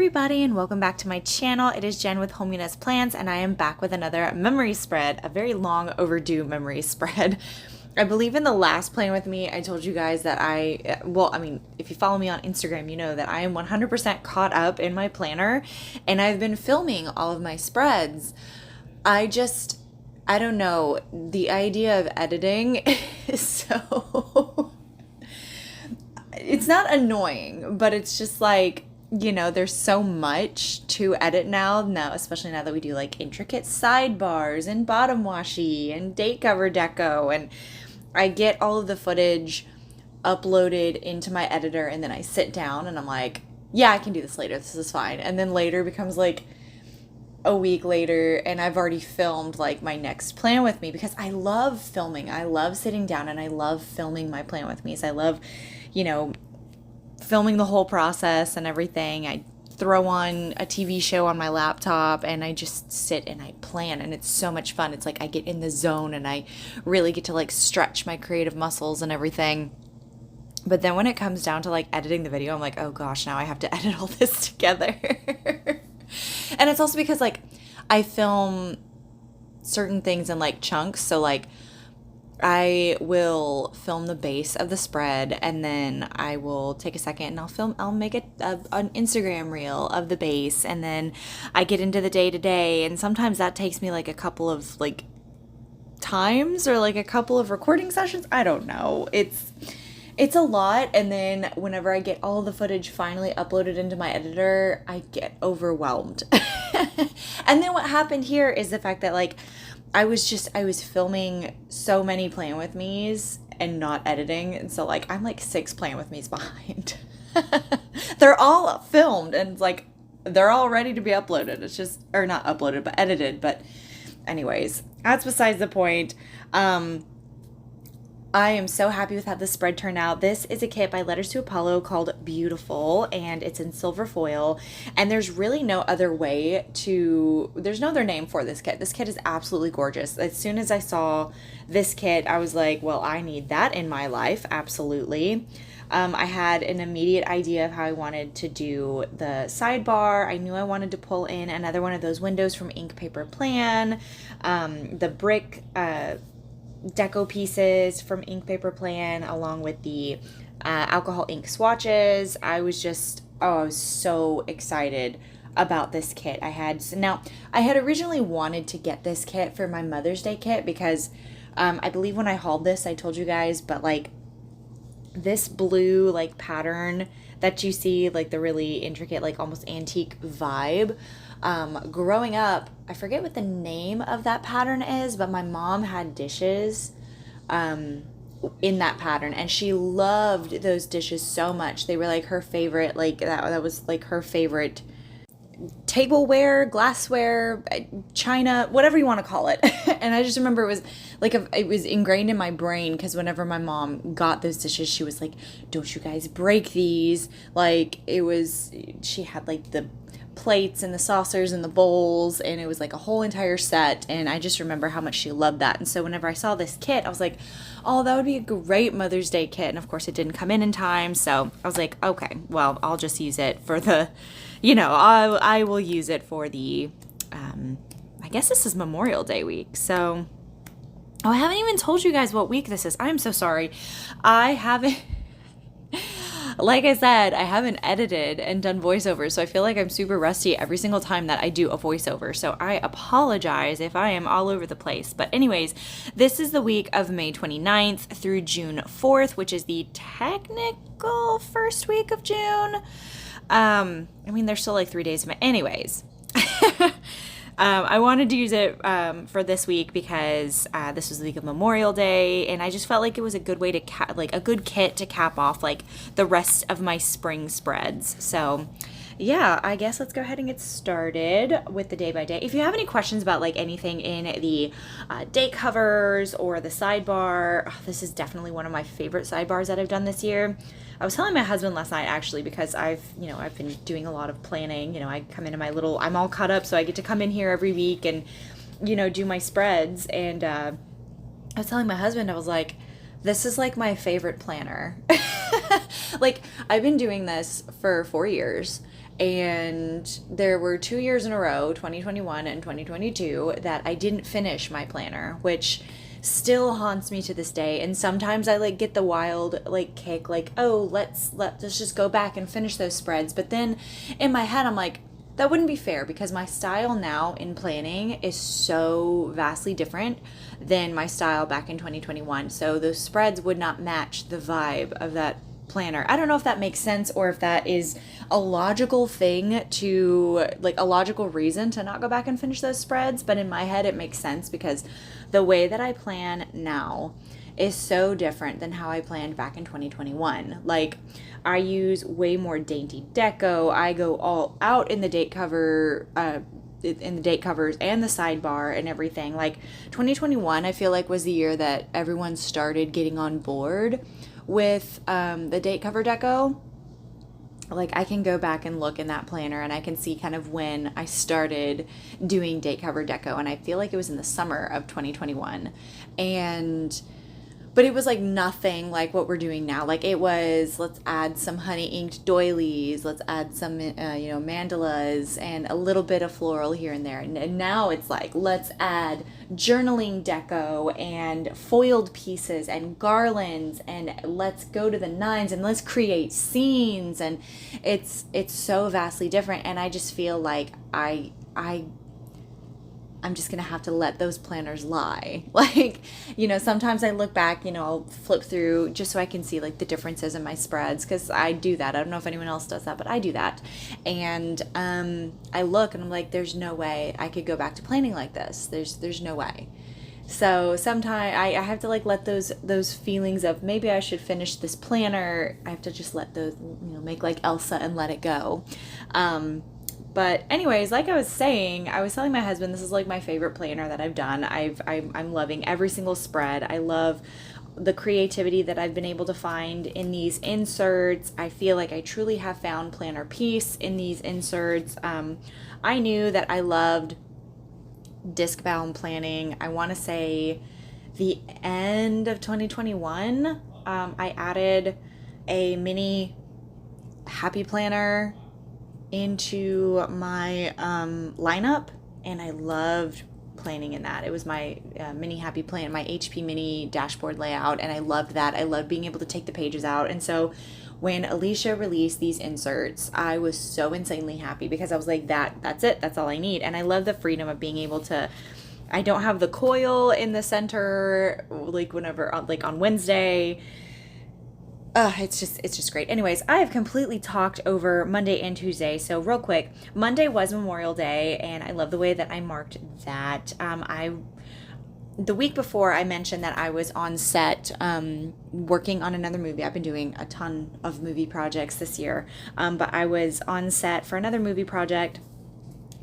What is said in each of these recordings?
everybody, and welcome back to my channel. It is Jen with Hominess Plans, and I am back with another memory spread, a very long overdue memory spread. I believe in the last Plan With Me, I told you guys that if you follow me on Instagram, you know that I am 100% caught up in my planner, and I've been filming all of my spreads. I don't know, the idea of editing is so... It's not annoying, but it's just like, there's so much to edit now, especially now that we do like intricate sidebars and bottom washi and date cover deco, and I get all of the footage uploaded into my editor, and then I sit down and I'm like, yeah, I can do this later. This is fine. And then later becomes like a week later and I've already filmed like my next Plan With Me, because I love filming. I love sitting down and I love filming my Plan With Me's. I love, filming the whole process and everything. I throw on a TV show on my laptop and I just sit and I plan, and it's so much fun. It's like I get in the zone and I really get to like stretch my creative muscles and everything. But then when it comes down to like editing the video, I'm like, oh gosh, now I have to edit all this together. And it's also because like I film certain things in like chunks. So like I will film the base of the spread, and then I will take a second and I'll make an Instagram reel of the base, and then I get into the day-to-day, and sometimes that takes me like a couple of like times or like a couple of recording sessions. I don't know. It's a lot, and then whenever I get all the footage finally uploaded into my editor, I get overwhelmed. And then what happened here is the fact that like I was filming so many Plan With Me's and not editing, and so like I'm like 6 Plan With Me's behind. They're all filmed and like they're all ready to be uploaded. It's just, or not uploaded, but edited. But anyways, that's besides the point. I am so happy with how this spread turned out. This is a kit by Letterstoapollo called Beautiful, and it's in silver foil, and there's really no other way there's no other name for this kit. This kit is absolutely gorgeous. As soon as I saw this kit, I was like, well, I need that in my life, absolutely. I had an immediate idea of how I wanted to do the sidebar. I knew I wanted to pull in another one of those windows from Ink Paper Plan, the brick, deco pieces from Ink Paper Plan, along with the alcohol ink swatches. I was so excited about this kit. I had originally wanted to get this kit for my Mother's Day kit, because I believe when I hauled this, I told you guys, but like this blue like pattern that you see, like the really intricate, like almost antique vibe. Growing up, I forget what the name of that pattern is, but my mom had dishes in that pattern, and she loved those dishes so much. They were like her favorite, like that was like her favorite tableware, glassware, china, whatever you want to call it. And I just remember it was ingrained in my brain, because whenever my mom got those dishes, she was like, don't you guys break these. Like she had like the plates and the saucers and the bowls, and it was like a whole entire set, and I just remember how much she loved that. And so whenever I saw this kit, I was like, oh, that would be a great Mother's Day kit. And of course it didn't come in time, so I was like, okay, well, I'll just use it for the, I will use it for the I guess this is Memorial Day week. So I haven't even told you guys what week this is. I'm so sorry. Like I said, I haven't edited and done voiceovers, so I feel like I'm super rusty every single time that I do a voiceover. So I apologize if I am all over the place. But anyways, this is the week of May 29th through June 4th, which is the technical first week of June. There's still like 3 days of it. Anyways. I wanted to use it for this week because this was the week of Memorial Day, and I just felt like it was a good way to a good kit to cap off like the rest of my spring spreads. So yeah, I guess let's go ahead and get started with the day by day. If you have any questions about like anything in the date covers or the sidebar, this is definitely one of my favorite sidebars that I've done this year. I was telling my husband last night, actually, because I've been doing a lot of planning. I come into I'm all caught up, so I get to come in here every week and, do my spreads. And I was telling my husband, I was like, this is like my favorite planner. Like, I've been doing this for 4 years, And there were 2 years in a row, 2021 and 2022, that I didn't finish my planner, which still haunts me to this day. And sometimes I like get the wild like kick, like, oh, let's just go back and finish those spreads. But then in my head, I'm like, that wouldn't be fair, because my style now in planning is so vastly different than my style back in 2021. So those spreads would not match the vibe of that planner. I don't know if that makes sense, or if that is a logical thing to, like, a logical reason to not go back and finish those spreads, but in my head it makes sense, because the way that I plan now is so different than how I planned back in 2021. Like, I use way more dainty deco. I go all out in the date cover, in the date covers and the sidebar and everything. Like, 2021, I feel like, was the year that everyone started getting on board with the date cover deco. Like, I can go back and look in that planner and I can see kind of when I started doing date cover deco, and I feel like it was in the summer of 2021. But it was like nothing like what we're doing now. Like, it was, let's add some honey inked doilies, let's add some mandalas and a little bit of floral here and there. And now it's like, let's add journaling deco and foiled pieces and garlands, and let's go to the nines and let's create scenes. And it's so vastly different. And I just feel like I'm just going to have to let those planners lie. Like, sometimes I look back, I'll flip through just so I can see like the differences in my spreads, because I do that. I don't know if anyone else does that, but I do that. And I look and I'm like, there's no way I could go back to planning like this. There's no way. So sometimes I have to like let those feelings of maybe I should finish this planner, I have to just let those, make like Elsa and let it go. But anyways, like I was saying, I was telling my husband, this is like my favorite planner that I've done. I'm loving every single spread. I love the creativity that I've been able to find in these inserts. I feel like I truly have found planner peace in these inserts. I knew that I loved disc bound planning. I want to say the end of 2021. I added a mini happy planner into my lineup, and I loved planning in that. It was my mini happy plan, my HP mini dashboard layout, and I loved that. I loved being able to take the pages out. And so when Alicia released these inserts, I was so insanely happy, because I was like, that's it, that's all I need. And I love the freedom of being able to, I don't have the coil in the center like whenever, like on Wednesday. It's just great. Anyways, I have completely talked over Monday and Tuesday. So real quick, Monday was Memorial Day, and I love the way that I marked that. The week before, I mentioned that I was on set working on another movie. I've been doing a ton of movie projects this year, but I was on set for another movie project.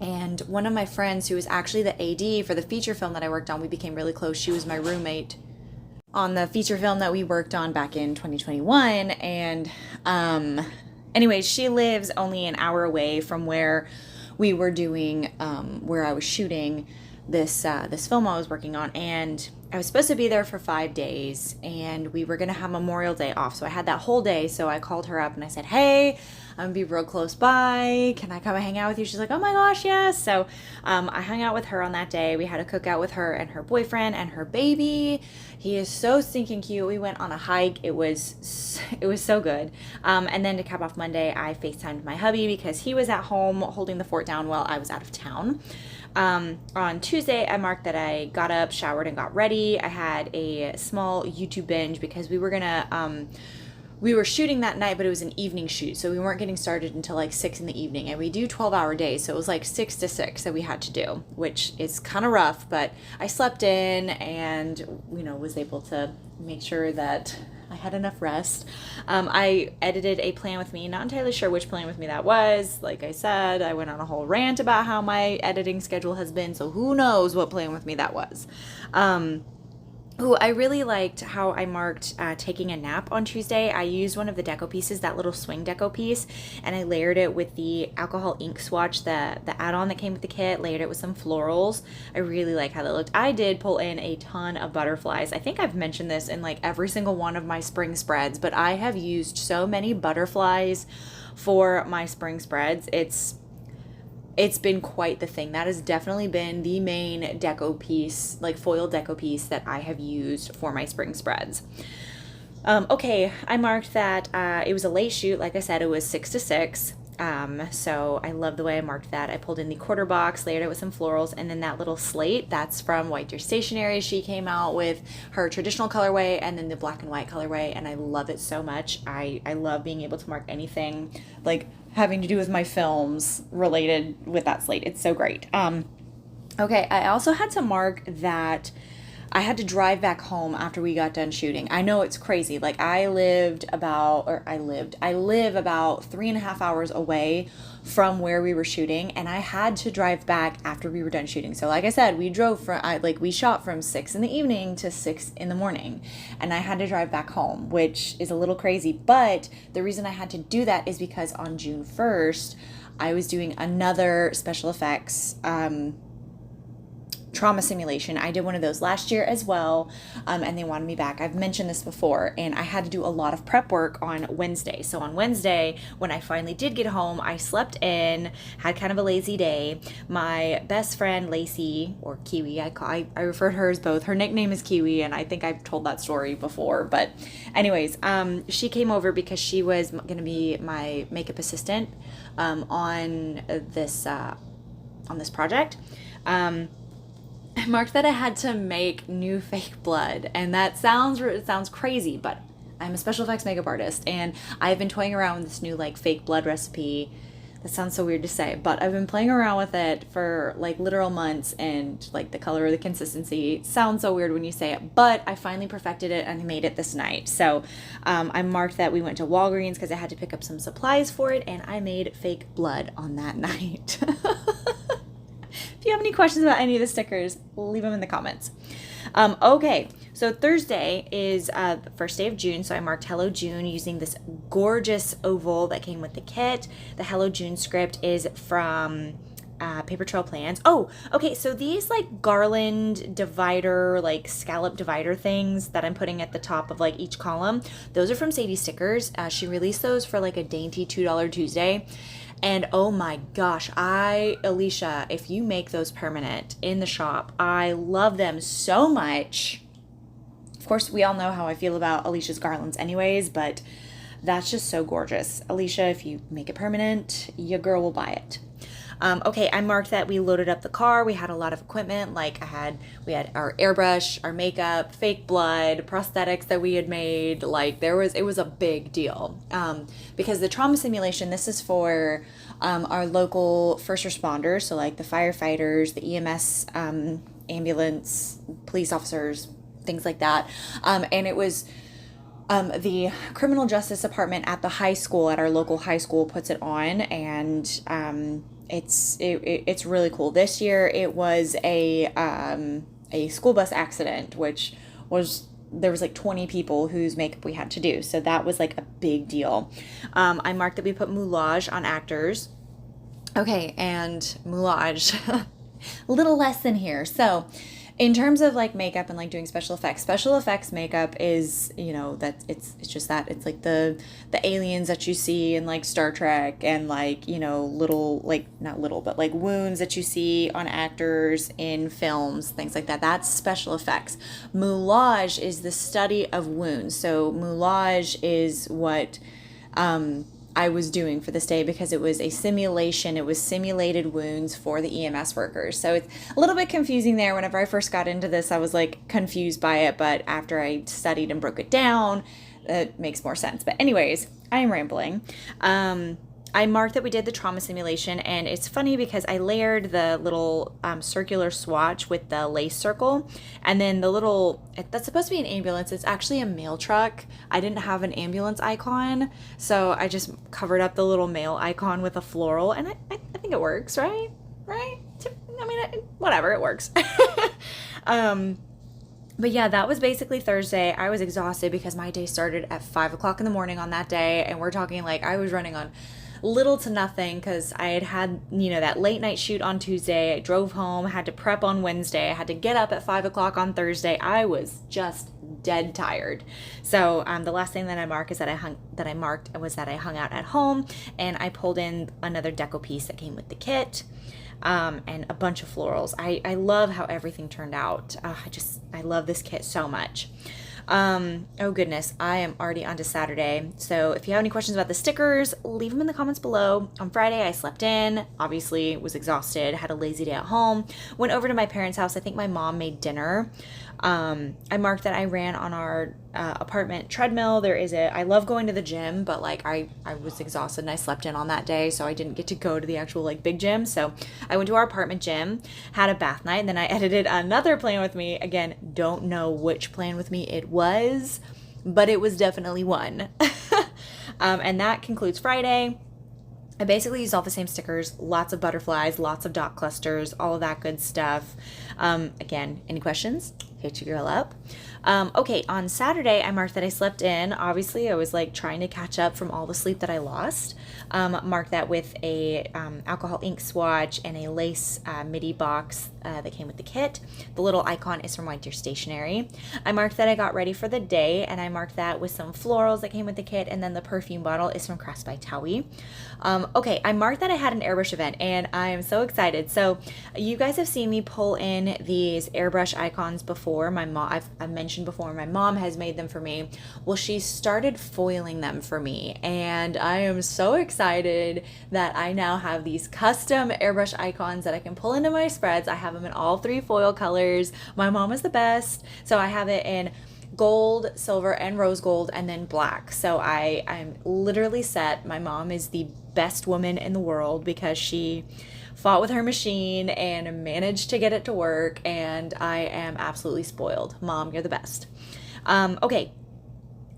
And one of my friends, who was actually the AD for the feature film that I worked on, we became really close. She was my roommate on the feature film that we worked on back in 2021. And anyways, she lives only an hour away from where we were doing, where I was shooting this film I was working on. And I was supposed to be there for 5 days, and we were going to have Memorial Day off. So I had that whole day. So I called her up and I said, hey, I'm going to be real close by. Can I come and hang out with you? She's like, oh my gosh, yes. So I hung out with her on that day. We had a cookout with her and her boyfriend and her baby. He is so stinking cute. We went on a hike. It was so good. And then to cap off Monday, I FaceTimed my hubby, because he was at home holding the fort down while I was out of town. On Tuesday, I marked that I got up, showered, and got ready. I had a small YouTube binge, because we were shooting that night, but it was an evening shoot, so we weren't getting started until like 6 in the evening, and we do 12-hour days, so it was like 6 to 6 that we had to do, which is kind of rough, but I slept in and, was able to make sure that I had enough rest. I edited a plan with me, not entirely sure which plan with me that was. Like I said, I went on a whole rant about how my editing schedule has been, so who knows what plan with me that was. I really liked how I marked taking a nap on Tuesday. I used one of the deco pieces, that little swing deco piece, and I layered it with the alcohol ink swatch, the add-on that came with the kit, layered it with some florals. I really like how that looked. I did pull in a ton of butterflies. I think I've mentioned this in like every single one of my spring spreads, but I have used so many butterflies for my spring spreads. It's been quite the thing. That has definitely been the main deco piece, like foil deco piece that I have used for my spring spreads. Okay, I marked that it was a late shoot. Like I said, it was 6 to 6. So I love the way I marked that. I pulled in the quarter box, layered it with some florals, and then that little slate, that's from White Deer Stationery. She came out with her traditional colorway and then the black and white colorway, and I love it so much. I love being able to mark anything like having to do with my films related with that slate. It's so great. Okay, I also had to mark that I had to drive back home after we got done shooting. I know it's crazy. Like I live about 3.5 hours away from where we were shooting, and I had to drive back after we were done shooting. So like I said, we shot from 6 in the evening to 6 in the morning, and I had to drive back home, which is a little crazy. But the reason I had to do that is because on June 1st, I was doing another special effects, trauma simulation. I did one of those last year as well, and they wanted me back. I've mentioned this before, and I had to do a lot of prep work on Wednesday. So on Wednesday, when I finally did get home, I slept in, had kind of a lazy day. My best friend, Lacey, or Kiwi, I refer to her as both. Her nickname is Kiwi, and I think I've told that story before. But anyways, she came over because she was going to be my makeup assistant on this project. I marked that I had to make new fake blood, and it sounds crazy, but I'm a special effects makeup artist, and I've been toying around with this new like fake blood recipe. That sounds so weird to say, but I've been playing around with it for like literal months, and like the color, the consistency sounds so weird when you say it, but I finally perfected it and I made it this night. So I marked that we went to Walgreens because I had to pick up some supplies for it, and I made fake blood on that night. If you have any questions about any of the stickers, leave them in the comments. Okay, so Thursday is the first day of June, so I marked Hello June using this gorgeous oval that came with the kit. The Hello June script is from Paper Trail Plans. Oh, okay, so these like garland divider, like scallop divider things that I'm putting at the top of like each column, those are from Sadie Stickers. She released those for like a dainty $2 Tuesday. And oh my gosh, Alicia, if you make those permanent in the shop, I love them so much. Of course, we all know how I feel about Alicia's garlands anyways, but that's just so gorgeous. Alicia, if you make it permanent, your girl will buy it. Okay, I marked that we loaded up the car. We had a lot of equipment, like we had our airbrush, our makeup, fake blood, prosthetics that we had made. Like it was a big deal. Because the trauma simulation, this is for our local first responders, so like the firefighters, the EMS, ambulance, police officers, things like that. And it was the criminal justice department at the high school, at our local high school, puts it on, and it's really cool. This year it was a school bus accident, which was, there was like 20 people whose makeup we had to do, so that was like a big deal. I marked that we put moulage on actors. Okay, and moulage, a little lesson here. So in terms of like makeup and like doing special effects makeup is, you know, that it's just that it's like the aliens that you see in like Star Trek, and like, you know, little, like not little, but like wounds that you see on actors in films, things like that. That's special effects. Moulage is the study of wounds. So moulage is what I was doing for this day, because it was a simulation. It was simulated wounds for the EMS workers. So it's a little bit confusing there. Whenever I first got into this, I was like confused by it, but after I studied and broke it down, it makes more sense. But anyways, I am rambling. I marked that we did the trauma simulation, and it's funny because I layered the little circular swatch with the lace circle, and then the little, that's supposed to be an ambulance. It's actually a mail truck. I didn't have an ambulance icon, so I just covered up the little mail icon with a floral, and I think it works, right? Right? I mean, whatever, it works. But yeah, that was basically Thursday. I was exhausted because my day started at 5 o'clock in the morning on that day, and we're talking like I was running on little to nothing because I had, that late night shoot on Tuesday. I drove home, had to prep on Wednesday. I had to get up at 5 o'clock on Thursday. I was just dead tired. So the last thing that I marked was that I hung out at home, and I pulled in another deco piece that came with the kit. And a bunch of florals. I love how everything turned out. I love this kit so much. Oh goodness, I am already on to Saturday. So if you have any questions about the stickers, leave them in the comments below. On Friday, I slept in, obviously was exhausted, had a lazy day at home, went over to my parents' house. I think my mom made dinner. I marked that I ran on our apartment treadmill. I love going to the gym, but like I was exhausted and I slept in on that day, so I didn't get to go to the actual like big gym. So I went to our apartment gym, had a bath night, and then I edited another plan with me. Again, don't know which plan with me it was, but it was definitely one. And that concludes Friday. I basically used all the same stickers, lots of butterflies, lots of dot clusters, all of that good stuff. Again, any questions? Hit your girl up. Okay, on Saturday, I marked that I slept in. Obviously, I was like trying to catch up from all the sleep that I lost. Marked that with a alcohol ink swatch and a lace MIDI box that came with the kit. The little icon is from White Deer Stationery. I marked that I got ready for the day, and I marked that with some florals that came with the kit, and then the perfume bottle is from Crafts by Towie. Okay, I marked that I had an airbrush event, and I am so excited. So you guys have seen me pull in these airbrush icons before. I've mentioned before, my mom has made them for me. Well, she started foiling them for me, and I am so excited that I now have these custom airbrush icons that I can pull into my spreads. I have them in all 3 foil colors. My mom is the best. So I have it in gold, silver, and rose gold, and then black. So I'm literally set. My mom is the best woman in the world because she fought with her machine and managed to get it to work, and I am absolutely spoiled. Mom, you're the best. Okay,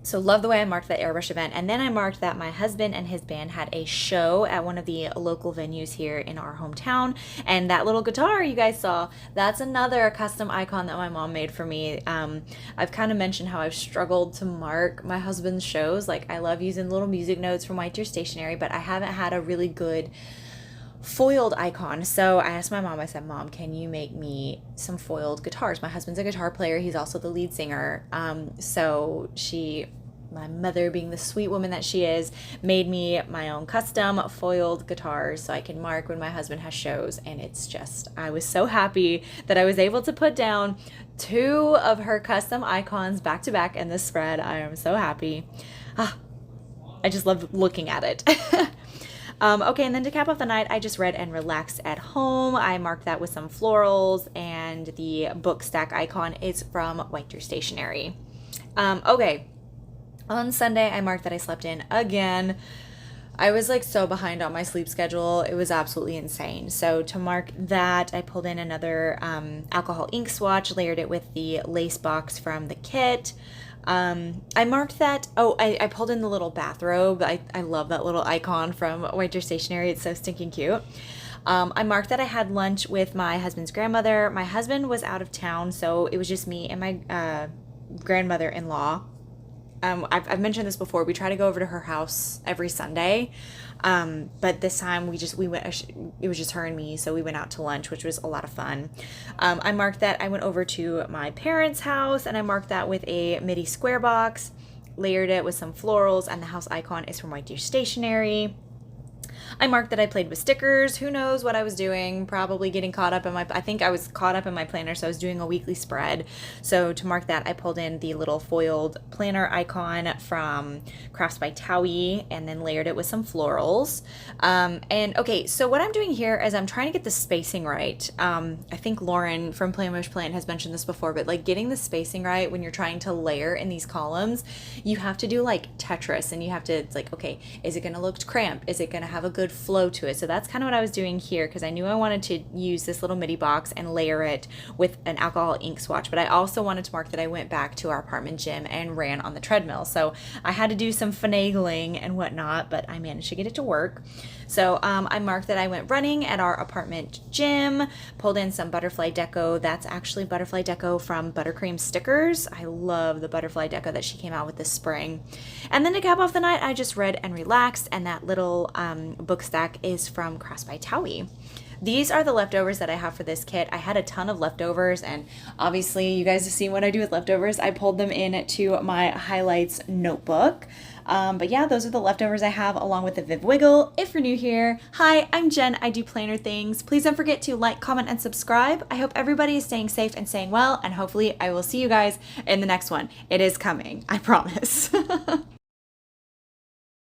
so love the way I marked that airbrush event. And then I marked that my husband and his band had a show at one of the local venues here in our hometown, and that little guitar you guys saw, that's another custom icon that my mom made for me. I've kind of mentioned how I've struggled to mark my husband's shows. Like, I love using little music notes from White Deer Stationery, but I haven't had a really good foiled icon. So I asked my mom, I said, Mom, can you make me some foiled guitars? My husband's a guitar player. He's also the lead singer. So my mother, being the sweet woman that she is, made me my own custom foiled guitars so I can mark when my husband has shows. And I was so happy that I was able to put down 2 of her custom icons back to back in this spread. I am so happy. I just love looking at it. Okay, and then to cap off the night, I just read and relaxed at home. I marked that with some florals, and the book stack icon is from White Deer Stationery. Okay, on Sunday, I marked that I slept in again. I was like so behind on my sleep schedule. It was absolutely insane. So to mark that, I pulled in another alcohol ink swatch, layered it with the lace box from the kit. I marked that, I pulled in the little bathrobe. I love that little icon from White Deer Stationery. It's so stinking cute. I marked that I had lunch with my husband's grandmother. My husband was out of town, so it was just me and my grandmother-in-law. I've mentioned this before. We try to go over to her house every Sunday. But this time we went, it was just her and me. So we went out to lunch, which was a lot of fun. I marked that I went over to my parents' house, and I marked that with a MIDI square box, layered it with some florals, and the house icon is from White Deer Stationery. I marked that I played with stickers. Who knows what I was doing? Probably getting caught up in I think I was caught up in my planner, so I was doing a weekly spread. So to mark that, I pulled in the little foiled planner icon from Crafts by Towie, and then layered it with some florals. And okay, so what I'm doing here is I'm trying to get the spacing right. I think Lauren from Plan Wish Plan has mentioned this before, but like getting the spacing right when you're trying to layer in these columns, you have to do like Tetris, and you have to, it's like, okay, is it going to look cramped? Is it going to have a good flow to it? So that's kind of what I was doing here, because I knew I wanted to use this little MIDI box and layer it with an alcohol ink swatch, but I also wanted to mark that I went back to our apartment gym and ran on the treadmill. So I had to do some finagling and whatnot, but I managed to get it to work. So I marked that I went running at our apartment gym, pulled in some butterfly deco. That's actually butterfly deco from Buttercream Stickers. I love the butterfly deco that she came out with this spring. And then to cap off the night, I just read and relaxed, and that little book stack is from Cross by Towie. These are the leftovers that I have for this kit. I had a ton of leftovers, and obviously you guys have seen what I do with leftovers. I pulled them into my highlights notebook. But yeah, those are the leftovers I have along with the Viv Wiggle. If you're new here, hi, I'm Jen. I do planner things. Please don't forget to like, comment, and subscribe. I hope everybody is staying safe and staying well, and hopefully I will see you guys in the next one. It is coming, I promise.